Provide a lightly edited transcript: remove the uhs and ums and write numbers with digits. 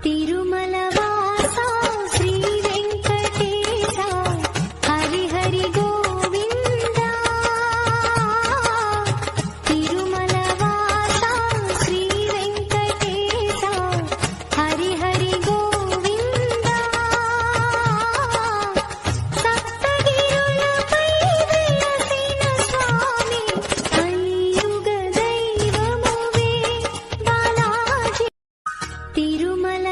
తిరుమల వాస శ్రీ వెంకటేశ హరి హరి గోవింద. తిరుమల వాస శ్రీ వెంకటేశ హరి హరి గోవింద. సప్తగిరులపై వెలసిన స్వామి కలియుగ దైవమువే బాలాజీ. తిరుమల